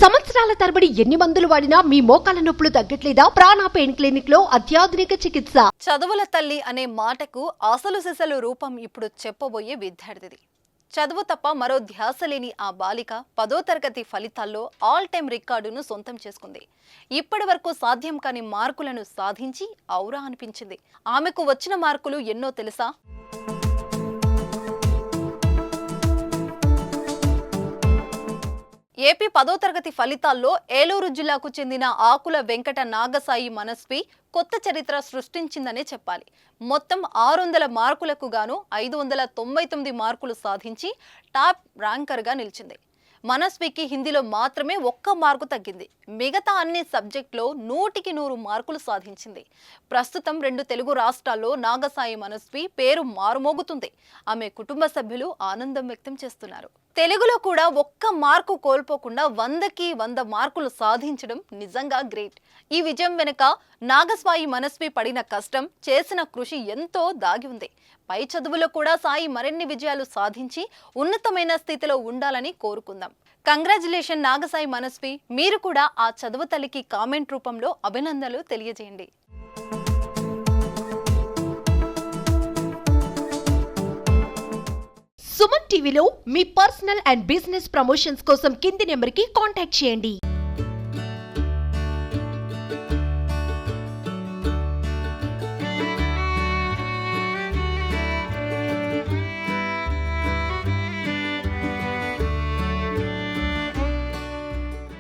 సంవత్సరాల తరబడి ఎన్ని మందులు వాడినా మీ మోకాల నొప్పులు తగ్గట్లేదా? ప్రాణ పెయిన్ క్లినిక్ లో అత్యాధునిక చికిత్స. చదువుల తల్లి అనే మాటకు అసలు సిసలు రూపం ఇప్పుడు చెప్పబోయే విద్యార్థిది. చదువు తప్ప మరో ధ్యాస లేని ఆ బాలిక 10వ తరగతి ఫలితాల్లో ఆల్ టైమ్ రికార్డును సొంతం చేసుకుంది. ఇప్పటి వరకు సాధ్యం కాని మార్కులను సాధించి ఔరా అనిపించింది. ఆమెకు వచ్చిన మార్కులు ఎన్నో తెలుసా? ఏపీ 10వ తరగతి ఫలితాల్లో ఏలూరు జిల్లాకు చెందిన ఆకుల వెంకట నాగసాయి మనస్వి కొత్త చరిత్ర సృష్టించిందనే చెప్పాలి. మొత్తం 600 మార్కులకు గాను 599 మార్కులు సాధించి టాప్ ర్యాంకర్గా నిలిచింది. మనస్వికి హిందీలో మాత్రమే 1 మార్కు తగ్గింది. మిగతా అన్ని సబ్జెక్టులో 100కి 100 మార్కులు సాధించింది. ప్రస్తుతం 2 తెలుగు రాష్ట్రాల్లో నాగసాయి మనస్వి పేరు మారుమోగుతుంది. ఆమె కుటుంబ సభ్యులు ఆనందం వ్యక్తం చేస్తున్నారు. తెలుగులో కూడా 1 మార్కు కోల్పోకుండా 100కి 100 మార్కులు సాధించడం నిజంగా గ్రేట్. ఈ విజయం వెనుక నాగసాయి మనస్వి పడిన కష్టం, చేసిన కృషి ఎంతో దాగి ఉంది. పై చదువులో కూడా సాయి మరిన్ని విజయాలు సాధించి ఉన్నతమైన స్థితిలో ఉండాలని కోరుకుందాం. కంగ్రాచులేషన్ నాగసాయి మనస్వి. మీరు కూడా ఆ చదువు తల్లికి కామెంట్ రూపంలో అభినందనలు తెలియజేయండి. సుమన్ టీవీలో మీ పర్సనల్ అండ్ బిజినెస్ ప్రమోషన్స్ కోసం కింది నెంబర్కి కాంటాక్ట్ చేయండి.